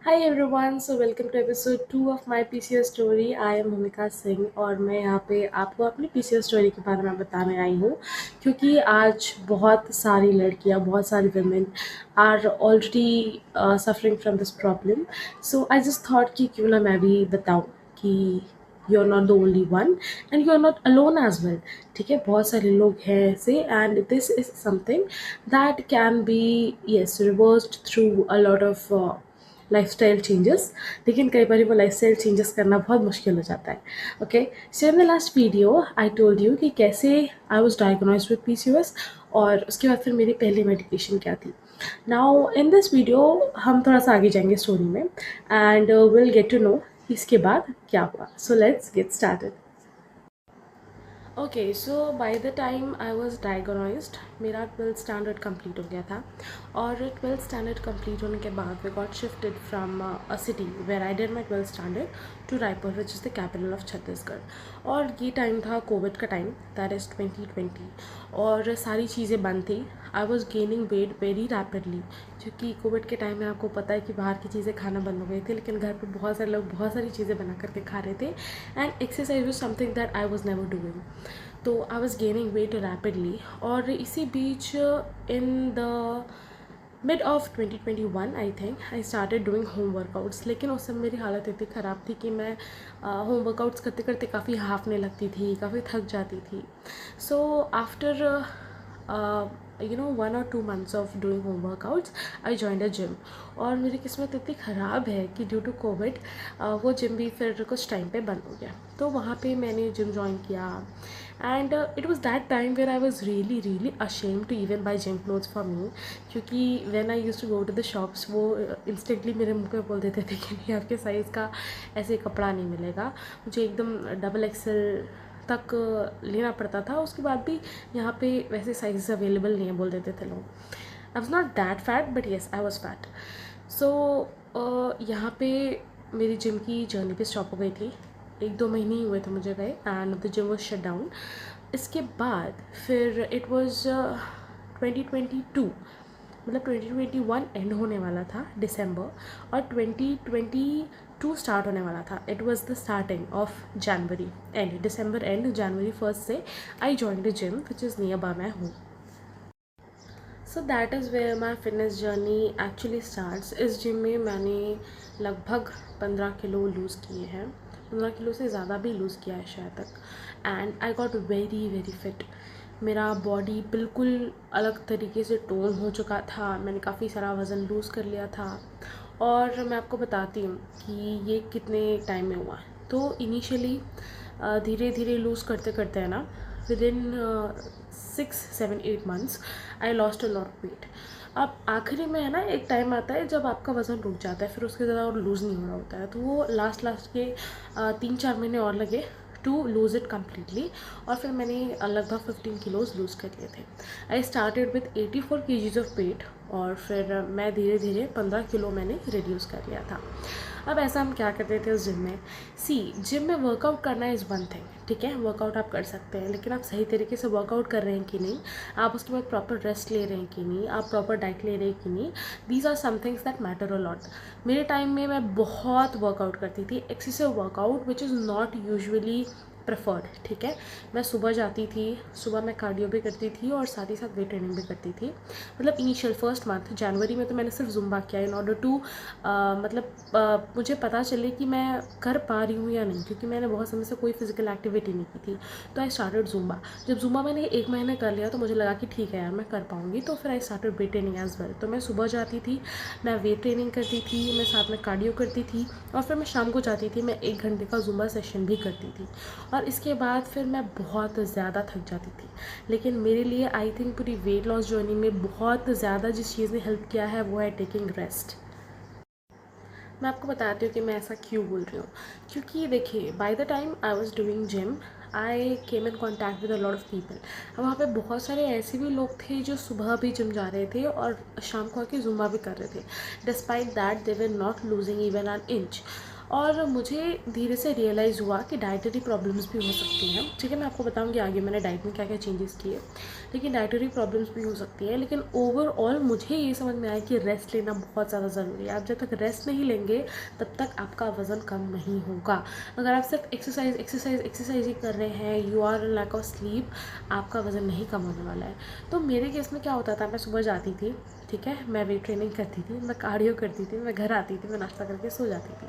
Hi everyone, so welcome to episode 2 of my PCO story. I am भूमिका सिंह और मैं यहाँ पे आपको अपनी PCO स्टोरी के बारे में बताने आई हूँ क्योंकि आज बहुत सारी लड़कियाँ बहुत सारी women are already suffering from this problem. So I just thought कि क्यों ना मैं भी बताऊँ कि you're not the only one and you're not alone as well. ठीक है, बहुत सारे लोग हैं ऐसे and this is something that can be yes reversed through a lot of lifestyle changes, लेकिन कई बार वो लाइफस्टाइल चेंजेस करना बहुत मुश्किल हो जाता है. Okay, so in the last video I told you कि कैसे I was diagnosed with PCOS और उसके बाद फिर मेरी पहली मेडिकेशन क्या थी. नाउ इन दिस वीडियो हम थोड़ा सा आगे जाएंगे स्टोरी में and will get to know इसके बाद क्या हुआ. So let's get started. Okay, so by the time I was diagnosed मेरा 12th स्टैंडर्ड कंप्लीट हो गया था और 12th स्टैंडर्ड कंप्लीट होने के बाद we got shifted from a city where I did my 12th standard to Raipur which is the capital of Chhattisgarh. और ये टाइम था कोविड का टाइम, दैट इज़ 2020 और सारी चीज़ें बंद थी. आई was gaining weight very rapidly क्योंकि कोविड के टाइम में आपको पता है कि बाहर की चीज़ें खाना बंद हो गई थी, लेकिन घर पे बहुत सारे लोग बहुत सारी चीज़ें बना करके खा रहे थे and exercise was something that I was never doing. तो I was gaining weight rapidly और इसी बीच in the mid of 2021 I think I started doing home workouts. लेकिन उस समय मेरी हालत इतनी ख़राब थी कि मैं होम वर्कआउट्स करते करते काफ़ी हाफने लगती थी, काफ़ी थक जाती थी. So after you know 1 or 2 months of doing home workouts I joined a gym. और मेरी किस्मत इतनी ख़राब है कि ड्यू टू कोविड वो जिम भी फिर कुछ टाइम पे बंद हो गया. तो वहाँ पे मैंने जिम ज्वाइन किया and it was that time where I was really really ashamed to even buy gym clothes for me क्योंकि when I used to go to the shops वो इंस्टेंटली मेरे मुंह पे बोल देते थे कि नहीं आपके साइज़ का ऐसे कपड़ा नहीं मिलेगा. मुझे एकदम डबल एक्सल तक लेना पड़ता था. उसके बाद भी यहाँ पे वैसे साइज़ अवेलेबल नहीं है बोल देते थे लोग. I was not that fat but yes I was fat. So यहाँ पे मेरी जिम की जर्नी पे स्टॉप हो गई थी. 1-2 महीने ही हुए थे मुझे गए and the gym was shut down. इसके बाद फिर इट वॉज 2022, मतलब 2021 एंड होने वाला था दिसंबर और 2022 स्टार्ट होने वाला था. It was the starting of January and December and January 1st से I join the gym which is near by my home. So that is where my fitness journey actually starts. इस gym में मैंने लगभग 15 kilo loose किए हैं, 15 kilo से ज़्यादा भी लूज़ किया है शायद तक. And I got very very fit. मेरा बॉडी बिल्कुल अलग तरीके से टोन हो चुका था. मैंने काफ़ी सारा वज़न लूज़ कर लिया था. और मैं आपको बताती हूँ कि ये कितने टाइम में हुआ. तो इनिशियली धीरे धीरे लूज़ करते करते है ना, within 6-7-8 months I lost a lot of weight. अब आखिरी में है ना एक टाइम आता है जब आपका वज़न रुक जाता है, फिर उसके ज़्यादा और लूज़ नहीं हो रहा होता है. तो वो लास्ट के 3-4 महीने और लगे टू लूज़ इट कम्प्लीटली. और फिर मैंने लगभग 15 किलोज़ लूज़ कर लिए थे. I started with 84 kgs of weight और फिर मैं धीरे धीरे 15 किलो मैंने रिड्यूस कर लिया था. अब ऐसा हम क्या करते थे उस जिम में. जिम में वर्कआउट करना इज़ वन थिंग, ठीक है, वर्कआउट आप कर सकते हैं, लेकिन आप सही तरीके से वर्कआउट कर रहे हैं कि नहीं, आप उसके बाद प्रॉपर रेस्ट ले रहे हैं कि नहीं, आप प्रॉपर डाइट ले रहे हैं कि नहीं. These are some things that matter a lot. मेरे टाइम में मैं बहुत वर्कआउट करती थी, excessive workout which is not usually preferred. ठीक है, मैं सुबह जाती थी, सुबह मैं कार्डियो भी करती थी और साथ ही साथ वेट ट्रेनिंग भी करती थी. मतलब इनिशियल फर्स्ट मंथ जनवरी में तो मैंने सिर्फ जुम्बा किया इन ऑर्डर टू मुझे पता चले कि मैं कर पा रही हूँ या नहीं, क्योंकि मैंने बहुत समय से कोई फिजिकल एक्टिविटी नहीं की थी. तो आई स्टार्टेड जुम्बा. जब जुम्बा मैंने 1 महीने कर लिया तो मुझे लगा कि ठीक है यार मैं कर पाऊँगी. तो फिर I started weight training as well. तो मैं सुबह जाती थी, मैं वेट ट्रेनिंग करती थी, मैं साथ में कार्डियो करती थी और फिर मैं शाम को जाती थी, मैं 1 घंटे का जुम्बा सेशन भी करती थी. और इसके बाद फिर मैं बहुत ज़्यादा थक जाती थी. लेकिन मेरे लिए आई थिंक पूरी वेट लॉस जर्नी में बहुत ज़्यादा जिस चीज़ ने हेल्प किया है वो है टेकिंग रेस्ट. मैं आपको बताती हूँ कि मैं ऐसा क्यों बोल रही हूँ. क्योंकि देखिए, bye the time I was doing gym I came in contact with a lot of people. अब वहाँ पे बहुत सारे ऐसे भी लोग थे जो सुबह भी जिम जा रहे थे और शाम को आके जुम्बा भी कर रहे थे. Despite that they were not losing even an inch. और मुझे धीरे से रियलाइज़ हुआ कि डाइटरी प्रॉब्लम्स भी हो सकती हैं। ठीक है, मैं आपको बताऊँगी आगे मैंने डाइट में क्या क्या चेंजेस किए, लेकिन डाइटरी प्रॉब्लम्स भी हो सकती है। लेकिन ओवरऑल मुझे ये समझ में आया कि रेस्ट लेना बहुत ज़्यादा ज़रूरी है। आप जब तक रेस्ट नहीं लेंगे तब तक आपका वज़न कम नहीं होगा। अगर आप सिर्फ एक्सरसाइज ही कर रहे हैं, you are lack of sleep, आपका वज़न नहीं कम होने वाला है। तो मेरे केस में क्या होता था, मैं सुबह जाती थी, ठीक है, मैं वेट ट्रेनिंग करती थी, मैं कार्डियो करती थी, मैं घर आती थी, मैं नाश्ता करके सो जाती थी।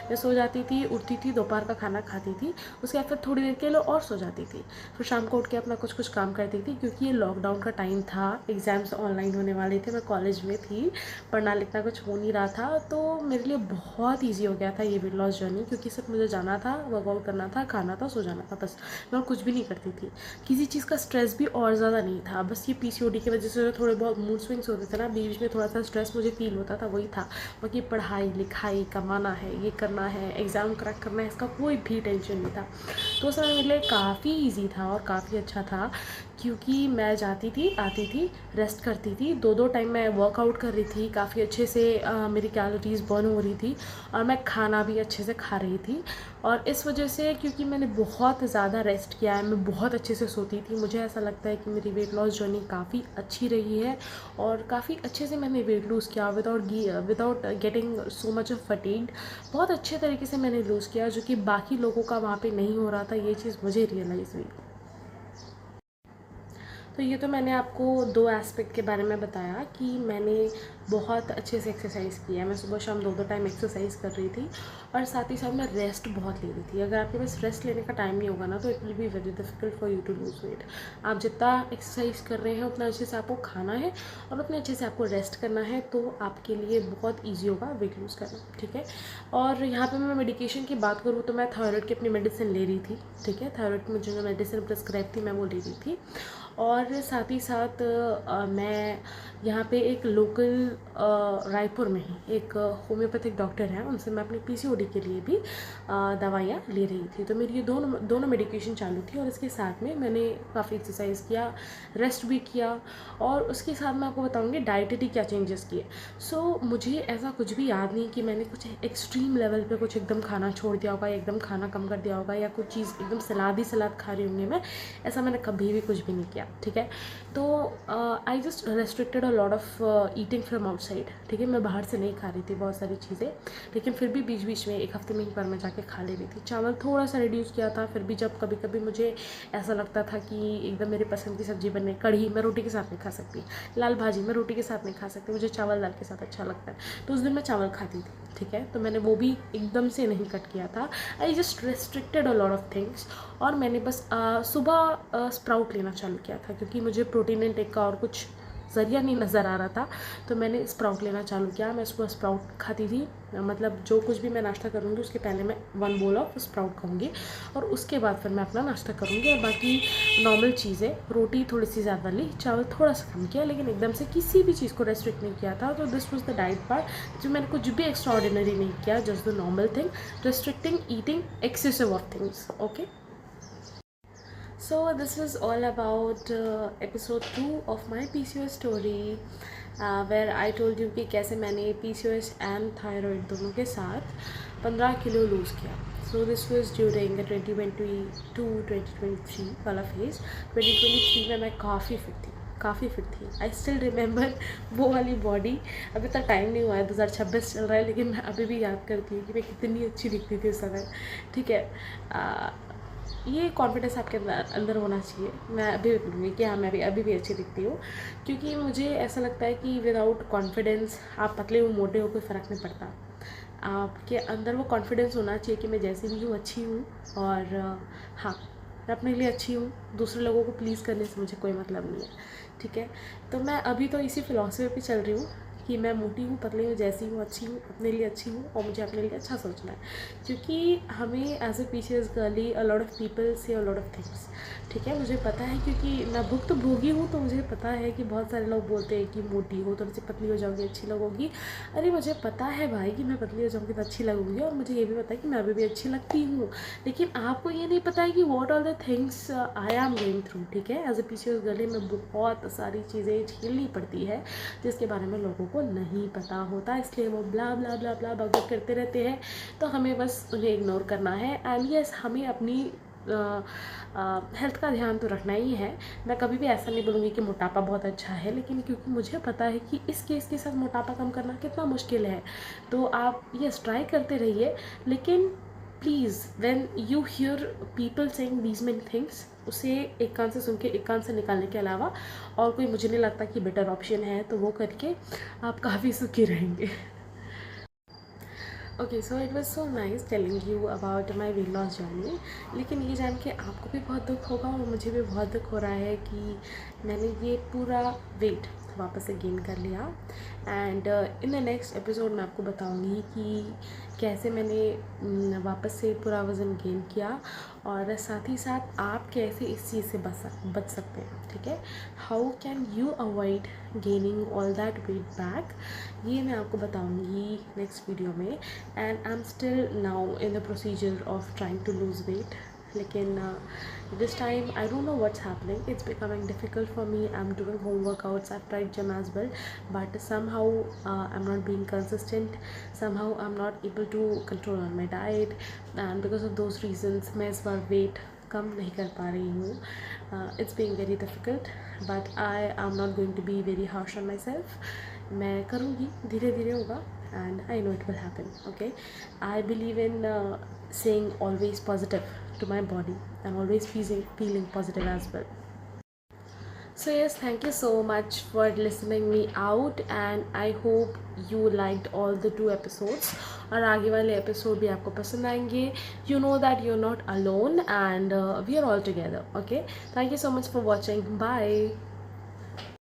मैं सो जाती थी, उठती थी, दोपहर का खाना खाती थी, उसके बाद फिर थोड़ी देर के लिए और सो जाती थी। फिर शाम को उठ के अपना कुछ काम करती थी, क्योंकि ये लॉकडाउन का टाइम था, एग्ज़ाम्स ऑनलाइन होने वाले थे, मैं कॉलेज में थी, पढ़ना लिखना कुछ हो नहीं रहा था। तो मेरे लिए बहुत ईजी हो गया था ये वेट लॉस जर्नी, क्योंकि सिर्फ मुझे जाना था, वर्कआउट करना था, खाना था, सो जाना था, बस। मैं और कुछ भी नहीं करती थी। किसी चीज़ का स्ट्रेस भी और ज़्यादा नहीं था, बस ये पीसीओडी की वजह से थोड़े बहुत मूड स्विंग्स होते थे ना, बीच में थोड़ा सा स्ट्रेस मुझे फील होता था, वही था। बाकी पढ़ाई लिखाई, कमाना है, ये करना है, एग्ज़ाम क्रैक करना है, इसका कोई भी टेंशन नहीं था। तो उस समय मेरे लिए काफ़ी ईजी था और काफ़ी अच्छा था, क्योंकि मैं जाती थी, आती थी, रेस्ट करती थी, दो टाइम मैं वर्कआउट कर रही थी, काफ़ी अच्छे से मेरी कैलोरीज बर्न हो रही थी, और मैं खाना भी अच्छे से खा रही थी। और इस वजह से, क्योंकि मैंने बहुत ज़्यादा रेस्ट किया है, मैं बहुत अच्छे से सोती थी, मुझे ऐसा लगता है कि मेरी वेट लॉस जर्नी काफ़ी अच्छी रही है, और काफ़ी अच्छे से मैंने वेट लूज़ किया without getting so much of fatigued. बहुत अच्छे तरीके से मैंने लूज़ किया, जो कि बाकी लोगों का वहाँ पे नहीं हो रहा था, ये चीज़ मुझे रियलाइज़ हुई। तो ये तो मैंने आपको दो एस्पेक्ट के बारे में बताया कि मैंने बहुत अच्छे से एक्सरसाइज किया है। मैं सुबह शाम दो टाइम एक्सरसाइज कर रही थी, और साथ ही साथ मैं रेस्ट बहुत ले रही थी। अगर आपके पास रेस्ट लेने का टाइम नहीं होगा ना, तो it will be very difficult for you to lose weight. आप जितना एक्सरसाइज कर रहे हैं उतना अच्छे से आपको खाना है, और उतने अच्छे से आपको रेस्ट करना है, तो आपके लिए बहुत ईजी होगा वेट लूज़ करना, ठीक है। और यहाँ पर मैं मेडिकेशन की बात करूँ तो मैं थायराइड की अपनी मेडिसिन ले रही थी, ठीक है। थायराइड की मुझे जो मेडिसिन प्रिस्क्राइब थी मैं वो ले रही थी। और साथ ही साथ मैं यहाँ पे एक लोकल रायपुर में ही एक होम्योपैथिक डॉक्टर हैं, उनसे मैं अपनी पीसीओडी के लिए भी दवाइयाँ ले रही थी। तो मेरी ये दोनों मेडिकेशन चालू थी, और इसके साथ में मैंने काफ़ी एक्सरसाइज किया, रेस्ट भी किया, और उसके साथ मैं आपको बताऊँगी डाइटरी क्या चेंजेस किए। मुझे ऐसा कुछ भी याद नहीं कि मैंने कुछ एक्सट्रीम लेवल पे कुछ एकदम खाना छोड़ दिया होगा, एकदम खाना कम कर दिया होगा, या कुछ चीज़ एकदम सलाद ही सलाद खा रही होंगी मैं, ऐसा मैंने कभी भी कुछ भी नहीं किया, ठीक है। तो I just restricted a lot of eating from outside, ठीक है। मैं बाहर से नहीं खा रही थी बहुत सारी चीज़ें, लेकिन फिर भी बीच बीच में एक हफ्ते में एक बार मैं जाके खा ले रही थी। चावल थोड़ा सा रिड्यूस किया था, फिर भी जब कभी कभी मुझे ऐसा लगता था कि एकदम मेरे पसंद की सब्जी बनने, कढ़ी मैं रोटी के साथ नहीं खा सकती, लाल भाजी मैं रोटी के साथ नहीं खा सकती, मुझे चावल दाल के साथ अच्छा लगता है, तो उस दिन मैं चावल खाती थी, ठीक है। तो मैंने वो भी एकदम से नहीं कट किया था, I just restricted a lot of things. और मैंने बस सुबह स्प्राउट लेना चालू किया था, क्योंकि मुझे प्रोटीन इनटेक का और कुछ ज़रिया नहीं नज़र आ रहा था, तो मैंने स्प्राउट लेना चालू किया। मैं सुबह स्प्राउट खाती थी, मतलब जो कुछ भी मैं नाश्ता करूँगी उसके पहले मैं 1 बोल ऑफ स्प्राउट खाऊँगी, और उसके बाद फिर मैं अपना नाश्ता करूँगी। और बाकी नॉर्मल चीज़ें, रोटी थोड़ी सी ज़्यादा ली, चावल थोड़ा सा कम किया, लेकिन एकदम से किसी भी चीज़ को रेस्ट्रिक्ट नहीं किया था। तो this was the diet part, जो मैंने कुछ भी एक्स्ट्रा ऑर्डिनरी नहीं किया, just the normal thing, restricting eating excessive of things, okay. So this was all about episode 2 of my PCOS story, where I told you कि कैसे मैंने PCOS and thyroid दोनों के साथ 15 किलो लूज़ किया। So this was during the 2022-2023 वाला phase. 2023 में मैं काफ़ी फिट थी। आई स्टिल रिमेंबर वो वाली बॉडी। अभी तक टाइम नहीं हुआ है, 2026 चल रहा है, लेकिन मैं अभी भी याद करती हूँ कि मैं कितनी अच्छी दिखती थी उस समय, ठीक है। ये कॉन्फिडेंस आपके अंदर होना चाहिए। मैं अभी भी बोलूँगी कि हाँ, मैं भी अभी भी अच्छी दिखती हूँ, क्योंकि मुझे ऐसा लगता है कि विदाउट कॉन्फिडेंस, आप पतले हो मोटे हो, कोई फ़र्क नहीं पड़ता। आपके अंदर वो कॉन्फिडेंस होना चाहिए कि मैं जैसी भी हूँ अच्छी हूँ, और हाँ, मैं अपने लिए अच्छी हूँ, दूसरे लोगों को प्लीज़ करने से मुझे कोई मतलब नहीं है, ठीक है। तो मैं अभी तो इसी फ़िलॉसफी पे चल रही हूँ कि मैं मोटी हूँ, पतली हूँ, जैसी हूँ अच्छी हूँ, अपने लिए अच्छी हूँ, और मुझे अपने लिए अच्छा सोचना है। क्योंकि हमें as a PCS girly a lot of people से अ लॉट ऑफ थिंग्स, ठीक है। मुझे पता है, क्योंकि मैं भुक्त भोगी हूँ, तो मुझे पता है कि बहुत सारे लोग बोलते हैं कि मोटी हो थोड़ी सी पतली हो जाओगी अच्छी लगोगी। अरे मुझे पता है भाई कि मैं पतली हो जाऊँगी तो अच्छी लगूंगी, और मुझे ये भी पता है कि मैं अभी भी अच्छी लगती हूँ, लेकिन आपको ये नहीं पता है कि what all the things I am going through, ठीक है। एज अ पीसीएस गर्ली में बहुत सारी चीज़ें झेलनी पड़ती है, जिसके बारे में लोगों को नहीं पता होता, इसलिए वो ब्ला ब्ला ब्ला ब्ला बकबक करते रहते हैं, तो हमें बस उन्हें इग्नोर करना है। एंड यस, हमें अपनी हेल्थ का ध्यान तो रखना ही है। मैं कभी भी ऐसा नहीं बोलूँगी कि मोटापा बहुत अच्छा है, लेकिन क्योंकि मुझे पता है कि इस केस के साथ मोटापा कम करना कितना मुश्किल है, तो आप यस ट्राई करते रहिए। लेकिन please when you here people saying these many things, उसे एक कान से सुन के एक कान से निकालने के अलावा और कोई मुझे नहीं लगता कि बेटर ऑप्शन है, तो वो करके आप काफ़ी सुखी रहेंगे। Okay, so it was so nice telling you about my weight loss journey. लेकिन ये जान के आपको भी बहुत दुख होगा और मुझे भी बहुत दुख हो रहा है कि मैंने ये पूरा वेट वापस से गेन कर लिया। And in the next episode मैं आपको बताऊंगी कि कैसे मैंने वापस से पूरा वज़न गेन किया, और साथ ही साथ आप कैसे इस चीज़ से बच सकते हैं, ठीक है। How can you avoid gaining all that weight back, ये मैं आपको बताऊंगी नेक्स्ट वीडियो में। And I am still now in the procedure of trying to lose weight, लेकिन this time I don't know what's happening. It's becoming difficult for me. I'm doing home workouts, I've tried gym as well, but somehow I'm not being consistent. Somehow I'm not able to control on my diet, and because of those reasons मैं इस बार weight कम नहीं कर पा रही हूँ। It's being very difficult, but I am not going to be very harsh on myself. मैं करूँगी, धीरे धीरे होगा, and I know it will happen. Okay, I believe in saying always positive to my body and always feeling positive as well. So yes, thank you so much for listening me out, and I hope you liked all the 2 episodes, और आगे वाले episode भी आपको पसंद आएंगे. You know that you're not alone, and we are all together. Okay, thank you so much for watching. Bye.